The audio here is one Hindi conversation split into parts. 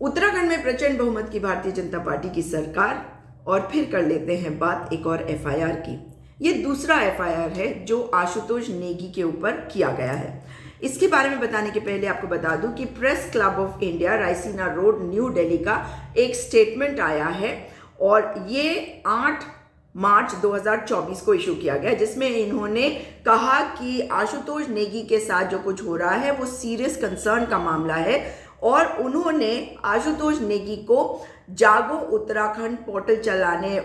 उत्तराखंड में प्रचंड बहुमत की भारतीय जनता पार्टी की सरकार। और फिर कर लेते हैं बात एक और एफआईआर की। ये दूसरा एफआईआर है जो आशुतोष नेगी के ऊपर किया गया है। इसके बारे में बताने के पहले आपको बता दूं कि press club of India Raisina road new Delhi का एक स्टेटमेंट आया है और ये 8 मार्च 2024 को इशू किया गया, जिसमें इन्होंने कहा कि आशुतोष नेगी के साथ जो कुछ हो रहा है वो सीरियस कंसर्न का मामला है। और उन्होंने आशुतोष नेगी को जागो उत्तराखंड पोर्टल चलाने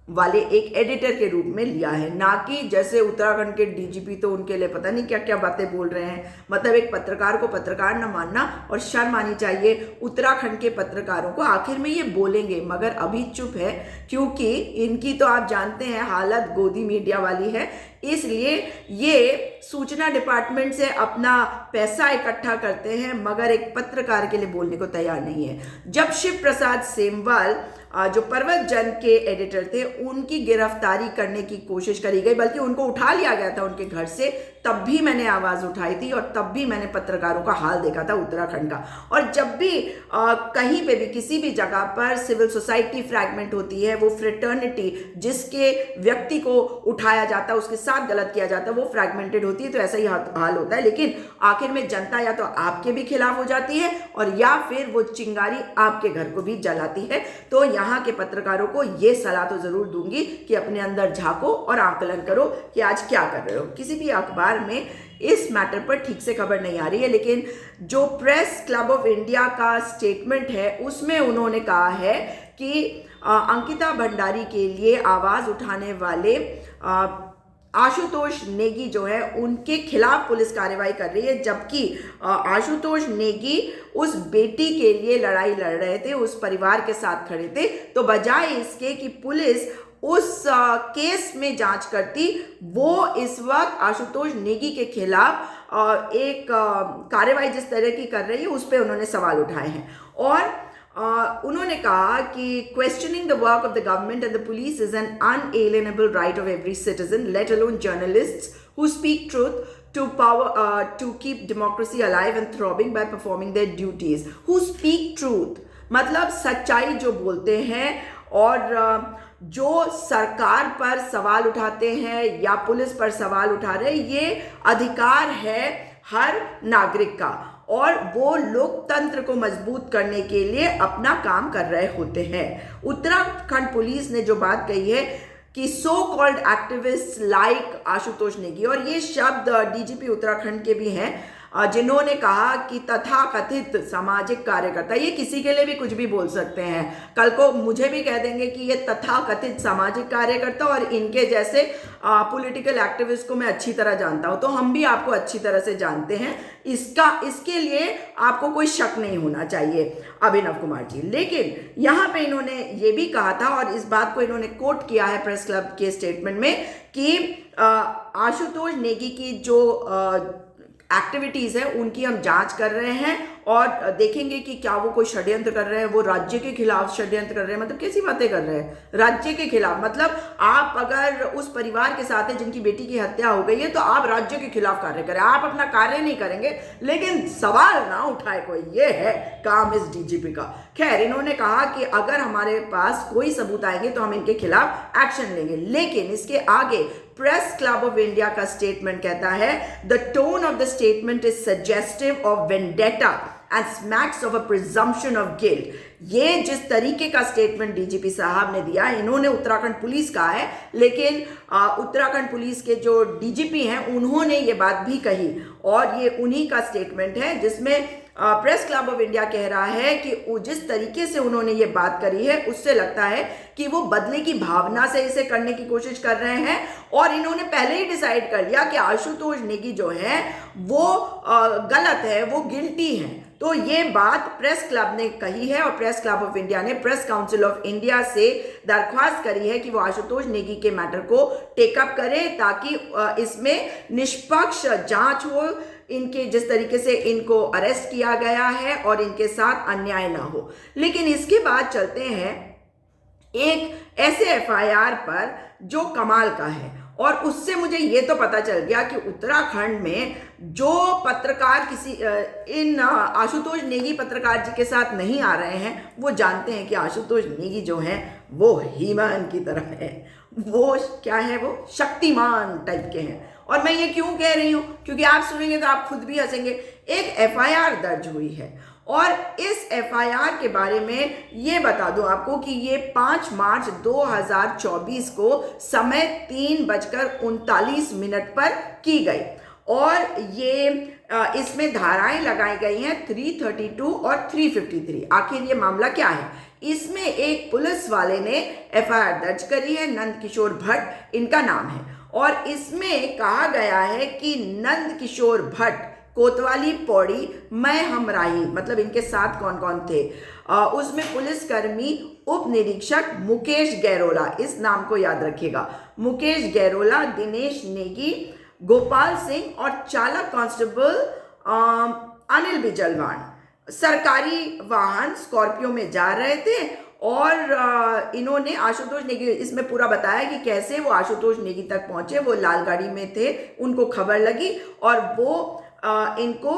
वाले एक एडिटर के रूप में लिया है, ना कि जैसे उत्तराखंड के डीजीपी तो उनके लिए पता नहीं क्या क्या बातें बोल रहे हैं। मतलब एक पत्रकार को पत्रकार न मानना और शर्म आनी चाहिए उत्तराखंड के पत्रकारों को। आखिर में ये बोलेंगे मगर अभी चुप है, क्योंकि इनकी तो आप जानते हैं हालत गोदी मीडिया वाली है। इसलिए ये सूचना डिपार्टमेंट से अपना पैसा इकट्ठा करते हैं मगर एक पत्रकार के लिए बोलने को तैयार नहीं है। जब शिव प्रसाद सेमवाल जो पर्वत जन के एडिटर थे उनकी गिरफ्तारी करने की कोशिश करी गई, बल्कि उनको उठा लिया गया था उनके घर से, तब भी मैंने आवाज उठाई थी और तब भी मैंने पत्रकारों का हाल देखा था उत्तराखंड का। और जब भी कहीं पे भी किसी भी जगह पर सिविल सोसाइटी फ्रैगमेंट होती है, वो फ्रेटर्निटी जिसके व्यक्ति को उठाया जाता है उसके साथ गलत किया जाता है वो फ्रैगमेंटेड होती है, तो ऐसा ही हाल होता है। लेकिन आखिर में जनता या तो आपके भी खिलाफ हो जाती है और या फिर वो चिंगारी आपके घर को भी जलाती है। तो यहाँ के पत्रकारों को ये सलाह तो जरूर दूंगी कि अपने अंदर झांको और आकलन करो कि आज क्या कर रहे हो। किसी भी अखबार में इस मैटर पर ठीक से खबर नहीं आ रही है, लेकिन जो प्रेस क्लब ऑफ इंडिया का स्टेटमेंट है उसमें उन्होंने कहा है कि अंकिता भंडारी के लिए आवाज उठाने वाले आशुतोष नेगी जो है उनके खिलाफ पुलिस कार्रवाई कर रही है, जबकि आशुतोष नेगी उस बेटी के लिए लड़ाई लड़ रहे थे, उस परिवार के साथ खड़े थे। तो बजाय इसके कि पुलिस उस केस में जांच करती, वो इस वक्त आशुतोष नेगी के खिलाफ एक कार्रवाई जिस तरह की कर रही है उस पर उन्होंने सवाल उठाए हैं। और उन्होंने कहा कि questioning the work of the government and the police is an inalienable right of every citizen, let alone journalists who speak truth to keep democracy alive and throbbing by performing their duties. Who speak truth मतलब सच्चाई जो बोलते हैं और जो सरकार पर सवाल उठाते हैं या पुलिस पर सवाल उठा रहे हैं, ये अधिकार है हर नागरिक का और वो लोकतंत्र को मजबूत करने के लिए अपना काम कर रहे होते हैं। उत्तराखंड पुलिस ने जो बात कही है कि so called activist like Ashutosh Negi, और ये शब्द डीजीपी उत्तराखंड के भी हैं जिन्होंने कहा कि तथाकथित सामाजिक कार्यकर्ता, ये किसी के लिए भी कुछ भी बोल सकते हैं। कल को मुझे भी कह देंगे कि ये तथाकथित सामाजिक कार्यकर्ता, और इनके जैसे पॉलिटिकल एक्टिविस्ट को मैं अच्छी तरह जानता हूं, तो हम भी आपको अच्छी तरह से जानते हैं। इसके लिए आपको कोई शक नहीं होना चाहिए अभिनव कुमार जी। लेकिन यहाँ पे इन्होंने ये भी कहा था और इस बात को इन्होंने कोट किया है प्रेस क्लब के स्टेटमेंट में कि आशुतोष नेगी की जो एक्टिविटीज है उनकी हम जांच कर रहे हैं और देखेंगे कि क्या वो कोई षड्यंत्र कर रहे हैं, वो राज्य के खिलाफ षड्यंत्र कर रहे हैं। मतलब कैसी बातें कर रहे हैं राज्य के खिलाफ? मतलब आप अगर उस परिवार के साथ है जिनकी बेटी की हत्या हो गई है तो आप राज्य के खिलाफ कार्य करें, आप अपना कार्य नहीं करेंगे लेकिन सवाल ना उठाए कोई, ये है काम इस डीजीपी का। खैर, इन्होंने कहा कि अगर हमारे पास कोई सबूत आएंगे तो हम इनके खिलाफ एक्शन लेंगे। लेकिन इसके आगे प्रेस क्लब ऑफ इंडिया का स्टेटमेंट कहता है the tone of the statement is suggestive of vendetta and smacks of a presumption of guilt. ये जिस तरीके का स्टेटमेंट डीजीपी साहब ने दिया, इन्होंने उत्तराखंड पुलिस का है, लेकिन उत्तराखंड पुलिस के जो डीजीपी हैं उन्होंने ये बात भी कही और ये उन्हीं का स्टेटमेंट है जिसमें प्रेस क्लब ऑफ इंडिया कह रहा है कि जिस तरीके से उन्होंने ये बात करी है उससे लगता है कि वो बदले की भावना से इसे करने की कोशिश कर रहे हैं और इन्होंने पहले ही डिसाइड कर लिया कि आशुतोष नेगी जो है वो गलत है, वो गिल्टी है। तो ये बात प्रेस क्लब ने कही है और प्रेस क्लब ऑफ इंडिया ने प्रेस काउंसिल ऑफ इंडिया से दरख्वास्त करी है कि वो आशुतोष नेगी के मैटर को टेकअप करे ताकि इसमें निष्पक्ष जांच हो, इनके जिस तरीके से इनको अरेस्ट किया गया है और इनके साथ अन्याय ना हो। लेकिन इसके बाद चलते हैं एक ऐसे एफआईआर पर जो कमाल का है और उससे मुझे ये तो पता चल गया कि उत्तराखंड में जो पत्रकार इन आशुतोष नेगी पत्रकार जी के साथ नहीं आ रहे हैं, वो जानते हैं कि आशुतोष नेगी जो हैं वो हीमान की तरह है, वो क्या है, वो शक्तिमान टाइप के हैं। और मैं ये क्यों कह रही हूँ, क्योंकि आप सुनेंगे तो आप खुद भी हंसेंगे। एक एफआईआर दर्ज हुई है और इस एफआईआर के बारे में ये बता दूं आपको कि ये 5 मार्च 2024 को समय 3:39 पर की गई और ये इसमें धाराएं लगाई गई हैं 332 और 353। आखिर ये मामला क्या है? इसमें एक पुलिस वाले ने एफआईआर दर्ज करी है, नंद किशोर भट्ट इनका नाम है, और इसमें कहा गया है कि नंद किशोर भट्ट, कोतवाली पौड़ी, मैं हमराही, मतलब इनके साथ कौन कौन थे, उसमें पुलिसकर्मी उप निरीक्षक मुकेश गैरोला, इस नाम को याद रखिएगा, मुकेश गैरोला, दिनेश नेगी, गोपाल सिंह और चालक कांस्टेबल अनिल बिजलवान सरकारी वाहन स्कॉर्पियो में जा रहे थे। और इन्होंने आशुतोष नेगी, इसमें पूरा बताया कि कैसे वो आशुतोष नेगी तक पहुंचे। वो लाल गाड़ी में थे, उनको खबर लगी और वो इनको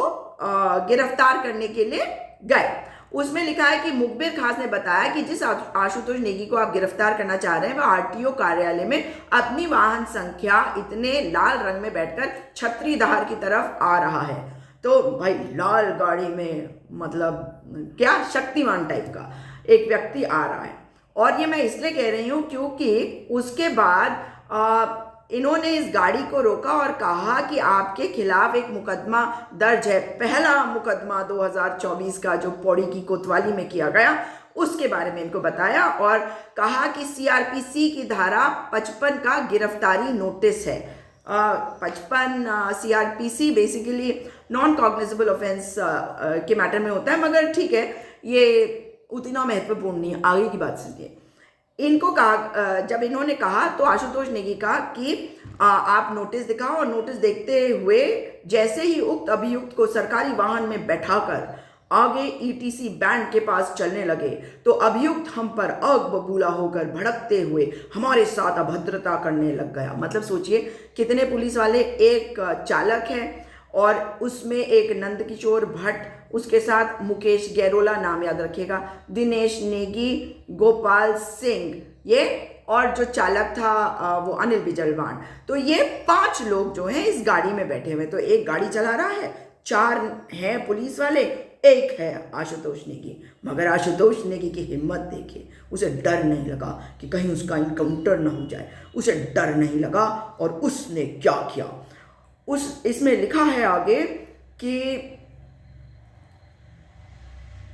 गिरफ्तार करने के लिए गए। उसमें लिखा है कि मुखबिर खास ने बताया कि जिस आशुतोष नेगी को आप गिरफ्तार करना चाह रहे हैं वह आरटीओ कार्यालय में अपनी वाहन संख्या इतने लाल रंग में बैठकर छत्रीधार की तरफ आ रहा है। तो भाई लाल गाड़ी में, मतलब क्या शक्तिमान टाइप का एक व्यक्ति आ रहा है। और ये मैं इसलिए कह रही हूँ क्योंकि उसके बाद इन्होंने इस गाड़ी को रोका और कहा कि आपके खिलाफ एक मुकदमा दर्ज है, पहला मुकदमा 2024 का जो पौड़ी की कोतवाली में किया गया, उसके बारे में इनको बताया और कहा कि सीआरपीसी की धारा 55 का गिरफ्तारी नोटिस है। 55 CrPC basically non cognizable offence के मैटर में होता है, मगर ठीक है, ये उतना महत्वपूर्ण नहीं है, आगे की बात सुनिए। इनको कहा, जब इन्होंने कहा तो आशुतोष नेगी कहा कि आप नोटिस दिखाओ, और नोटिस देखते हुए जैसे ही उक्त अभियुक्त को सरकारी वाहन में बैठाकर आगे ईटीसी बैंड के पास चलने लगे तो अभियुक्त हम पर आग बबूला होकर भड़कते हुए हमारे साथ अभद्रता करने लग गया। मतलब सोचिए कितने पुलिस वाले, एक चालक है और उसमें एक नंदकिशोर भट्ट, उसके साथ मुकेश गैरोला, नाम याद रखिएगा, दिनेश नेगी, गोपाल सिंह, ये और जो चालक था वो अनिल बिजलवान। तो ये 5 लोग जो हैं इस गाड़ी में बैठे हुए। तो एक गाड़ी चला रहा है, 4 हैं पुलिस वाले, एक है आशुतोष नेगी। मगर आशुतोष नेगी की हिम्मत देखिए, उसे डर नहीं लगा कि कहीं उसका इनकाउंटर ना हो जाए, उसे डर नहीं लगा। और उसने क्या किया, इसमें लिखा है आगे कि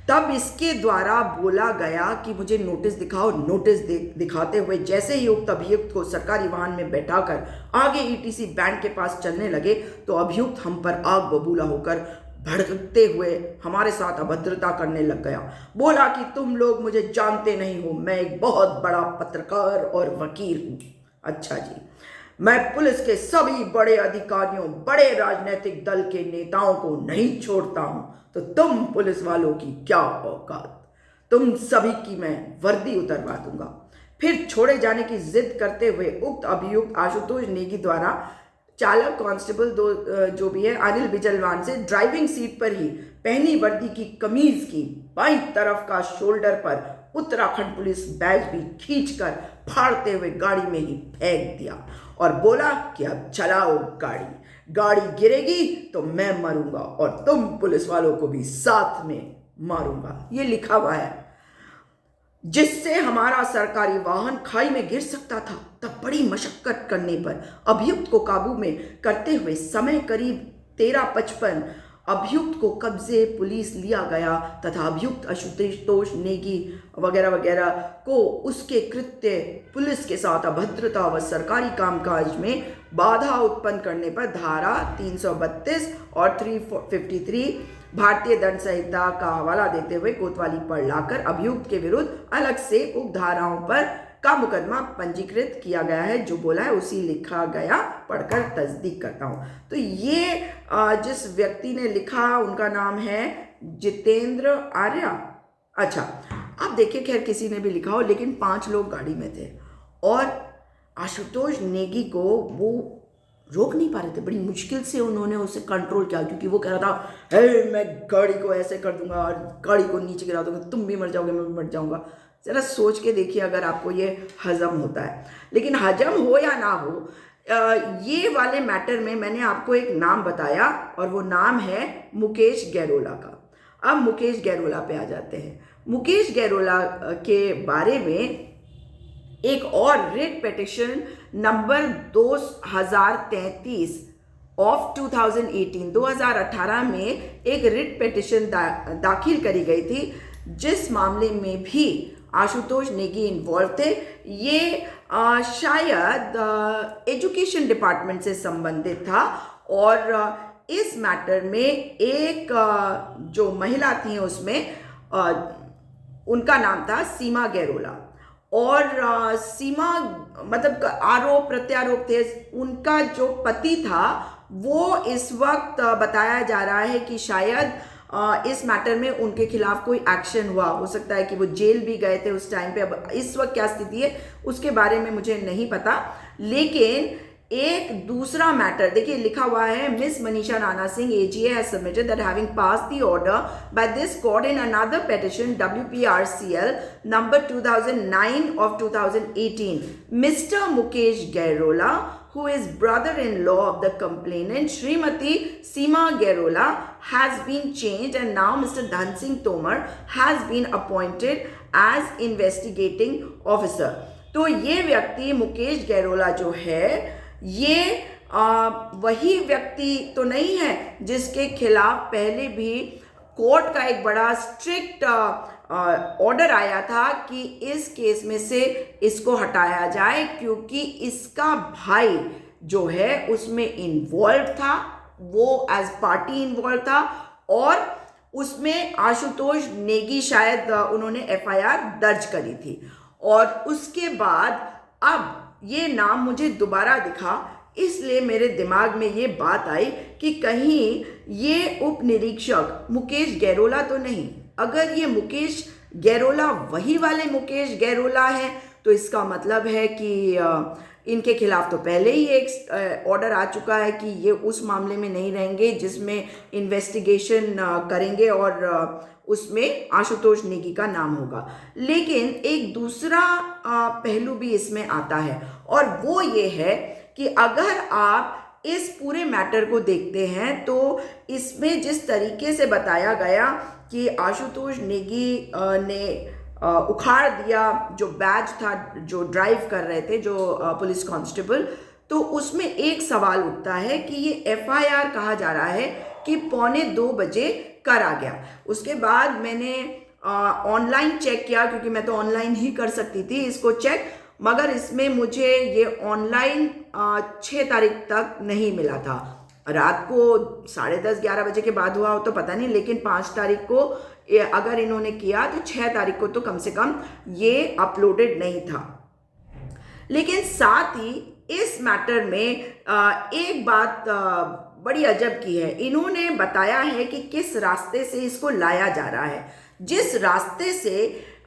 तब इसके द्वारा बोला गया कि मुझे नोटिस दिखाओ। नोटिस दिखाते हुए जैसे ही उक्त अभियुक्त को सरकारी वाहन में बैठाकर आगे ईटीसी बैंड के पास चलने लगे तो अभियुक्त हम पर आग बबूला होकर भड़कते हुए हमारे साथ अभद्रता करने लग गया। बोला कि तुम लोग मुझे जानते नहीं हो, मैं एक बहुत बड़ा पत्रकार और वकील हूँ। अच्छा जी, मैं पुलिस के सभी बड़े अधिकारियों, बड़े राजनीतिक दल के नेताओं को नहीं छोड़ता हूं, तो तुम पुलिस वालों की क्या औकात, तुम सभी की मैं वर्दी उतरवा दूंगा। फिर छोड़े जाने की जिद करते हुए उक्त अभियुक्त आशुतोष नेगी द्वारा चालक कांस्टेबल जो भी है अनिल बिजलवान से ड्राइविंग सीट पर ही पहनी वर्दी की कमीज की बाईं तरफ का शोल्डर पर उत्तराखंड पुलिस बैज भी खींचकर फाड़ते हुए गाड़ी में ही फेंक दिया और बोला कि अब चलाओ गाड़ी, गाड़ी गिरेगी तो मैं मरूंगा और तुम पुलिस वालों को भी साथ में मारूंगा। ये लिखा हुआ है, जिससे हमारा सरकारी वाहन खाई में गिर सकता था। तब बड़ी मशक्कत करने पर अभियुक्त को काबू में करते हुए समय करीब 13:55 अभियुक्त को कब्जे पुलिस लिया गया तथा अभियुक्त आशुतोष नेगी वगैरह वगैरह को उसके कृत्य, पुलिस के साथ अभद्रता व सरकारी कामकाज में बाधा उत्पन्न करने पर धारा 332 और 353 भारतीय दंड संहिता का हवाला देते हुए कोतवाली पर लाकर अभियुक्त के विरुद्ध अलग से उक्त धाराओं पर का मुकदमा पंजीकृत किया गया है। जो बोला है उसी लिखा गया, पढ़कर तस्दीक करता हूँ। तो ये जिस व्यक्ति ने लिखा उनका नाम है जितेंद्र आर्या। अच्छा, आप देखिए, खैर किसी ने भी लिखा हो, लेकिन 5 लोग गाड़ी में थे और आशुतोष नेगी को वो रोक नहीं पा रहे थे। बड़ी मुश्किल से उन्होंने उसे कंट्रोल किया, क्योंकि वो कह रहा था, हे मैं गाड़ी को ऐसे कर दूंगा और गाड़ी को नीचे गिरा दूंगा, तुम भी मर जाओगे, मैं भी मर जाऊंगा। ज़रा सोच के देखिए अगर आपको ये हजम होता है। लेकिन हजम हो या ना हो, ये वाले मैटर में मैंने आपको एक नाम बताया और वो नाम है मुकेश गैरोला का। अब मुकेश गैरोला पे आ जाते हैं। मुकेश गैरोला के बारे में एक और रिट पिटिशन नंबर 2033 ऑफ 2018 में एक रिट पिटिशन दाखिल करी गई थी, जिस मामले में भी आशुतोष नेगी इन्वॉल्व थे। ये शायद एजुकेशन डिपार्टमेंट से संबंधित था और इस मैटर में एक जो महिला थी उसमें उनका नाम था सीमा गैरोला। और सीमा मतलब आरोप प्रत्यारोप थे। उनका जो पति था वो इस वक्त बताया जा रहा है कि शायद इस मैटर में उनके खिलाफ कोई एक्शन हुआ, हो सकता है कि वो जेल भी गए थे उस टाइम पे। अब इस वक्त क्या स्थिति है उसके बारे में मुझे नहीं पता। लेकिन एक दूसरा मैटर देखिए, लिखा हुआ है, miss Manisha Rana Singh AGA has submitted that having passed the order by this court in another petition WPRCL number 2009 of 2018, Mr. Mukesh Gairola, who is brother-in-law of the complainant Srimati Seema Gairola, has been changed and now Mr. Dhan Singh Tomar has been appointed as investigating officer। तो ये व्यक्ति मुकेश गैरोला जो है ये वही व्यक्ति तो नहीं है जिसके खिलाफ पहले भी कोर्ट का एक बड़ा स्ट्रिक्ट ऑर्डर आया था कि इस केस में से इसको हटाया जाए, क्योंकि इसका भाई जो है उसमें इन्वॉल्व था, वो एज पार्टी इन्वॉल्व था और उसमें आशुतोष नेगी शायद उन्होंने FIR दर्ज करी थी। और उसके बाद अब ये नाम मुझे दोबारा दिखा, इसलिए मेरे दिमाग में ये बात आई कि कहीं ये उप निरीक्षक मुकेश गैरोला तो नहीं। अगर ये मुकेश गैरोला वही वाले मुकेश गैरोला है तो इसका मतलब है कि इनके खिलाफ तो पहले ही एक ऑर्डर आ चुका है कि ये उस मामले में नहीं रहेंगे जिसमें इन्वेस्टिगेशन करेंगे और उसमें आशुतोष नेगी का नाम होगा। लेकिन एक दूसरा पहलू भी इसमें आता है और वो ये है कि अगर आप इस पूरे मैटर को देखते हैं तो इसमें जिस तरीके से बताया गया कि आशुतोष नेगी ने उखाड़ दिया जो बैज था जो ड्राइव कर रहे थे जो पुलिस कांस्टेबल, तो उसमें एक सवाल उठता है कि ये FIR कहा जा रहा है कि 1:45 बजे करा गया। उसके बाद मैंने ऑनलाइन चेक किया, क्योंकि मैं तो ऑनलाइन ही कर सकती थी इसको चेक, मगर इसमें मुझे ये ऑनलाइन 6 तारीख तक नहीं मिला था। रात को 10:30-11 बजे के बाद हुआ हो तो पता नहीं, लेकिन 5 तारीख को अगर इन्होंने किया तो 6 तारीख को तो कम से कम ये अपलोडेड नहीं था। लेकिन साथ ही इस मैटर में एक बात बड़ी अजब की है। इन्होंने बताया है कि किस रास्ते से इसको लाया जा रहा है। जिस रास्ते से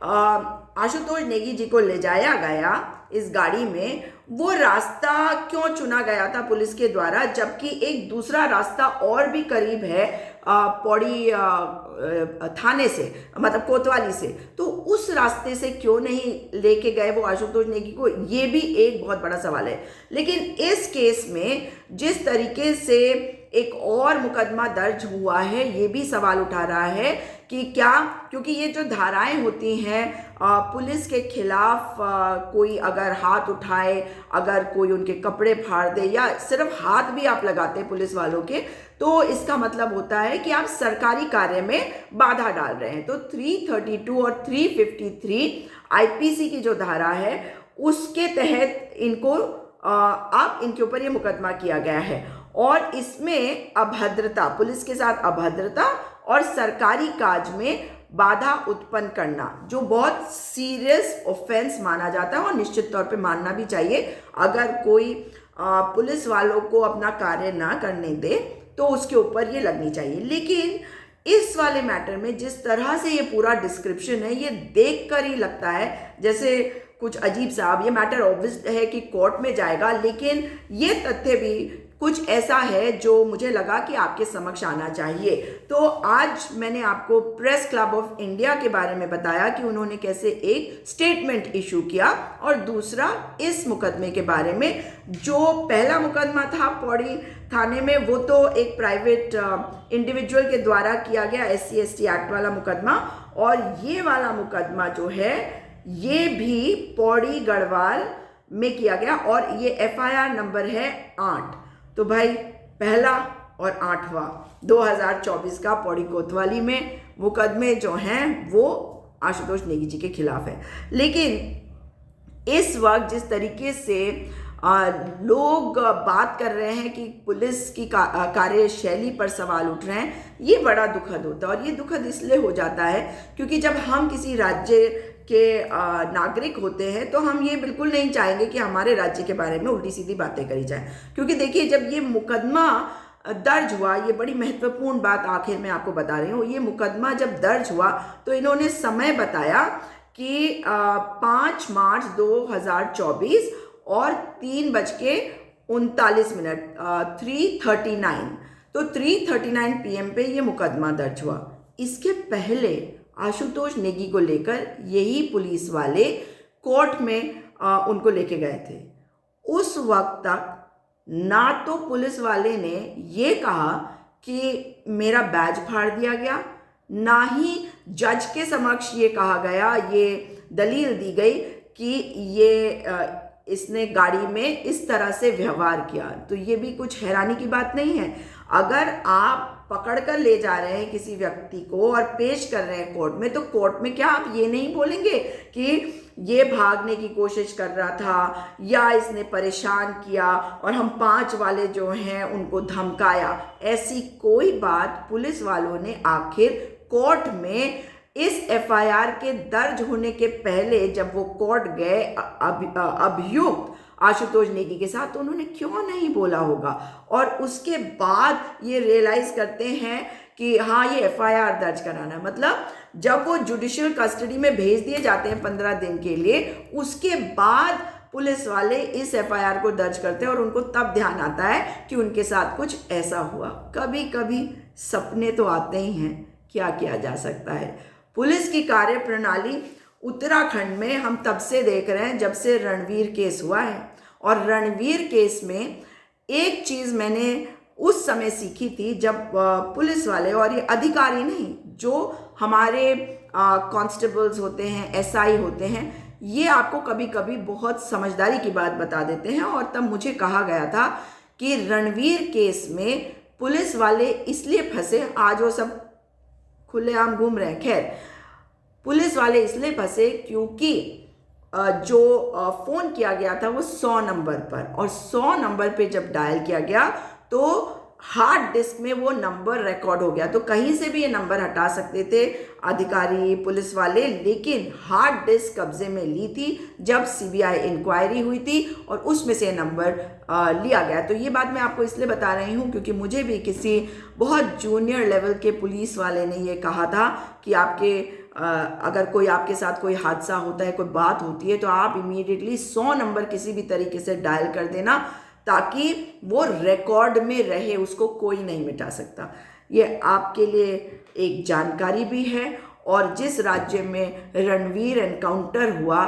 आशुतोष नेगी जी को ले जाया गया इस गाड़ी में, वो रास्ता क्यों चुना गया था पुलिस के द्वारा, जबकि एक दूसरा रास्ता और भी करीब है पौड़ी थाने से, मतलब कोतवाली से, तो उस रास्ते से क्यों नहीं लेके गए वो आशुतोष नेगी को, ये भी एक बहुत बड़ा सवाल है। लेकिन इस केस में जिस तरीके से एक और मुकदमा दर्ज हुआ है, ये भी सवाल उठा रहा है कि क्या, क्योंकि ये जो धाराएं होती हैं पुलिस के खिलाफ, कोई अगर हाथ उठाए, अगर कोई उनके कपड़े फाड़ दे या सिर्फ हाथ भी आप लगाते हैं पुलिस वालों के, तो इसका मतलब होता है कि आप सरकारी कार्य में बाधा डाल रहे हैं। तो 332 और 353 IPC की जो धारा है उसके तहत इनको अब इनके ऊपर ये मुकदमा किया गया है और इसमें अभद्रता, पुलिस के साथ अभद्रता और सरकारी काज में बाधा उत्पन्न करना, जो बहुत सीरियस ऑफेंस माना जाता है और निश्चित तौर पे मानना भी चाहिए। अगर कोई पुलिस वालों को अपना कार्य ना करने दे तो उसके ऊपर ये लगनी चाहिए। लेकिन इस वाले मैटर में जिस तरह से ये पूरा डिस्क्रिप्शन है, ये देखकर ही लगता है जैसे कुछ अजीब सा। अब ये मैटर ऑब्वियस है कि कोर्ट में जाएगा, लेकिन ये तथ्य भी कुछ ऐसा है जो मुझे लगा कि आपके समक्ष आना चाहिए। तो आज मैंने आपको प्रेस क्लब ऑफ इंडिया के बारे में बताया कि उन्होंने कैसे एक स्टेटमेंट इशू किया, और दूसरा इस मुकदमे के बारे में। जो पहला मुकदमा था पौड़ी थाने में, वो तो एक प्राइवेट इंडिविजुअल के द्वारा किया गया SC/ST एक्ट वाला मुकदमा, और ये वाला मुकदमा जो है ये भी पौड़ी गढ़वाल में किया गया, और ये FIR नंबर है 8। तो भाई पहला और 8वां 2024 का पौड़ी कोतवाली में मुकदमे जो हैं वो आशुतोष नेगी जी के खिलाफ है। लेकिन इस वक्त जिस तरीके से लोग बात कर रहे हैं कि पुलिस की कार्यशैली पर सवाल उठ रहे हैं, ये बड़ा दुखद होता है। और ये दुखद इसलिए हो जाता है क्योंकि जब हम किसी राज्य के नागरिक होते हैं तो हम ये बिल्कुल नहीं चाहेंगे कि हमारे राज्य के बारे में उल्टी सीधी बातें करी जाए। क्योंकि देखिए, जब ये मुकदमा दर्ज हुआ, ये बड़ी महत्वपूर्ण बात आखिर में आपको बता रही हूँ, ये मुकदमा जब दर्ज हुआ तो इन्होंने समय बताया कि 5 मार्च 2024 और 3:39 3:39, तो 3:39 PM पे ये मुकदमा दर्ज हुआ। इसके पहले आशुतोष नेगी को लेकर यही पुलिस वाले कोर्ट में उनको लेके गए थे। उस वक्त तक ना तो पुलिस वाले ने ये कहा कि मेरा बैज फाड़ दिया गया, ना ही जज के समक्ष ये कहा गया, ये दलील दी गई कि इसने गाड़ी में इस तरह से व्यवहार किया। तो ये भी कुछ हैरानी की बात नहीं है। अगर आप पकड़ कर ले जा रहे हैं किसी व्यक्ति को और पेश कर रहे हैं कोर्ट में, तो कोर्ट में क्या आप ये नहीं बोलेंगे कि ये भागने की कोशिश कर रहा था या इसने परेशान किया और हम 5 वाले जो हैं उनको धमकाया? ऐसी कोई बात पुलिस वालों ने आखिर कोर्ट में इस FIR के दर्ज होने के पहले जब वो कोर्ट गए अभियुक्त आशुतोष नेगी के साथ, तो उन्होंने क्यों नहीं बोला होगा? और उसके बाद ये रियलाइज करते हैं कि हाँ, ये FIR दर्ज कराना है। मतलब जब वो जुडिशियल कस्टडी में भेज दिए जाते हैं 15 दिन के लिए, उसके बाद पुलिस वाले इस FIR को दर्ज करते हैं और उनको तब ध्यान आता है कि उनके साथ कुछ ऐसा हुआ। कभी कभी सपने तो आते ही हैं, क्या किया जा सकता है। पुलिस की कार्य प्रणाली उत्तराखंड में हम तब से देख रहे हैं जब से रणवीर केस हुआ है। और रणवीर केस में एक चीज़ मैंने उस समय सीखी थी जब पुलिस वाले, और ये अधिकारी नहीं, जो हमारे कांस्टेबल्स होते हैं, SI होते हैं, ये आपको कभी कभी बहुत समझदारी की बात बता देते हैं। और तब मुझे कहा गया था कि रणवीर केस में पुलिस वाले इसलिए फंसे, आज वो सब खुलेआम घूम रहे हैं, खैर, पुलिस वाले इसलिए फंसे क्योंकि जो फ़ोन किया गया था वो 100 नंबर पर, और 100 नंबर पे जब डायल किया गया तो हार्ड डिस्क में वो नंबर रिकॉर्ड हो गया। तो कहीं से भी ये नंबर हटा सकते थे अधिकारी, पुलिस वाले, लेकिन हार्ड डिस्क कब्जे में ली थी जब CBI इंक्वायरी हुई थी और उसमें से नंबर लिया गया। तो ये बात मैं आपको इसलिए बता रही हूँ क्योंकि मुझे भी किसी बहुत जूनियर लेवल के पुलिस वाले ने ये कहा था कि अगर कोई आपके साथ कोई हादसा होता है, कोई बात होती है, तो आप इमीडिएटली 100 नंबर किसी भी तरीके से डायल कर देना ताकि वो रिकॉर्ड में रहे, उसको कोई नहीं मिटा सकता। ये आपके लिए एक जानकारी भी है। और जिस राज्य में रणवीर एनकाउंटर हुआ,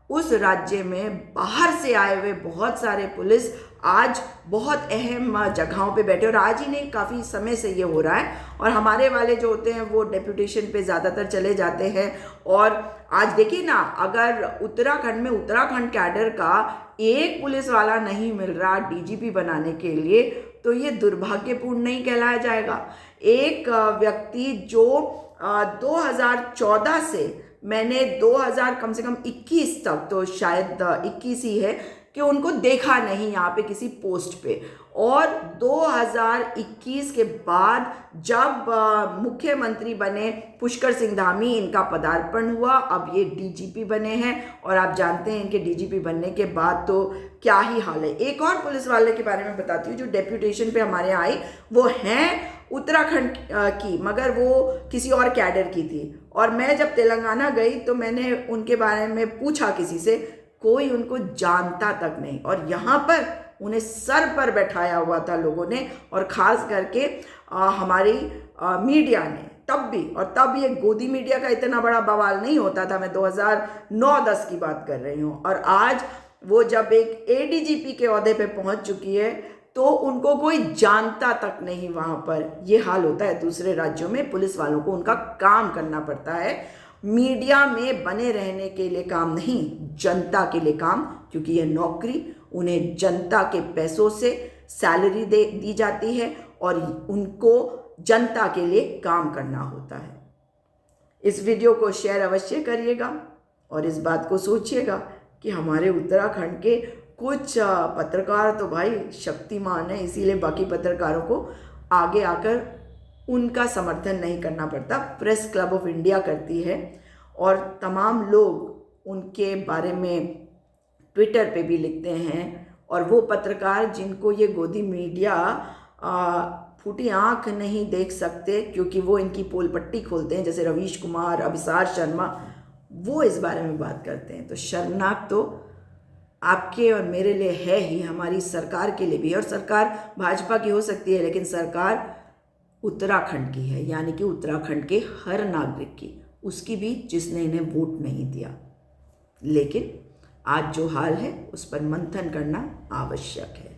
उस राज्य में बाहर से आए हुए बहुत सारे पुलिस आज बहुत अहम जगहों पे बैठे, और आज ही नहीं, काफ़ी समय से ये हो रहा है। और हमारे वाले जो होते हैं वो डेप्यूटेशन पे ज़्यादातर चले जाते हैं। और आज देखिए ना, अगर उत्तराखंड में उत्तराखंड कैडर का एक पुलिस वाला नहीं मिल रहा DGP बनाने के लिए, तो ये दुर्भाग्यपूर्ण नहीं कहलाया जाएगा। एक व्यक्ति जो 2014 से मैंने 2000 कम से कम 21 तक, तो शायद 21 ही है, कि उनको देखा नहीं यहाँ पे किसी पोस्ट पे। और 2021 के बाद जब मुख्यमंत्री बने पुष्कर सिंह धामी, इनका पदार्पण हुआ, अब ये DGP बने हैं। और आप जानते हैं इनके DGP बनने के बाद तो क्या ही हाल है। एक और पुलिस वाले के बारे में बताती हूँ जो डेप्यूटेशन पे हमारे यहाँ आई, वो हैं उत्तराखंड की, मगर वो किसी और कैडर की थी। और मैं जब तेलंगाना गई तो मैंने उनके बारे में पूछा किसी से, कोई उनको जानता तक नहीं, और यहाँ पर उन्हें सर पर बैठाया हुआ था लोगों ने, और ख़ास करके हमारी मीडिया ने तब भी, और तब ये गोदी मीडिया का इतना बड़ा बवाल नहीं होता था, मैं 2009-10 की बात कर रही हूँ। और आज वो जब एक एडीजीपी के ओहदे पे पहुँच चुकी है तो उनको कोई जानता तक नहीं। वहाँ पर ये हाल होता है दूसरे राज्यों में, पुलिस वालों को उनका काम करना पड़ता है, मीडिया में बने रहने के लिए काम नहीं, जनता के लिए काम, क्योंकि ये नौकरी उन्हें जनता के पैसों से सैलरी दी जाती है और उनको जनता के लिए काम करना होता है। इस वीडियो को शेयर अवश्य करिएगा और इस बात को सोचिएगा कि हमारे उत्तराखंड के कुछ पत्रकार तो भाई शक्तिमान है, इसीलिए बाकी पत्रकारों को आगे आकर उनका समर्थन नहीं करना पड़ता। प्रेस क्लब ऑफ इंडिया करती है और तमाम लोग उनके बारे में ट्विटर पे भी लिखते हैं। और वो पत्रकार जिनको ये गोदी मीडिया फूटी आंख नहीं देख सकते क्योंकि वो इनकी पोल पट्टी खोलते हैं, जैसे रवीश कुमार, अभिसार शर्मा, वो इस बारे में बात करते हैं। तो शर्मनाक तो आपके और मेरे लिए है ही, हमारी सरकार के लिए भी। और सरकार भाजपा की हो सकती है लेकिन सरकार उत्तराखंड की है, यानी कि उत्तराखंड के हर नागरिक की, उसकी भी जिसने इन्हें वोट नहीं दिया। लेकिन आज जो हाल है उस पर मंथन करना आवश्यक है।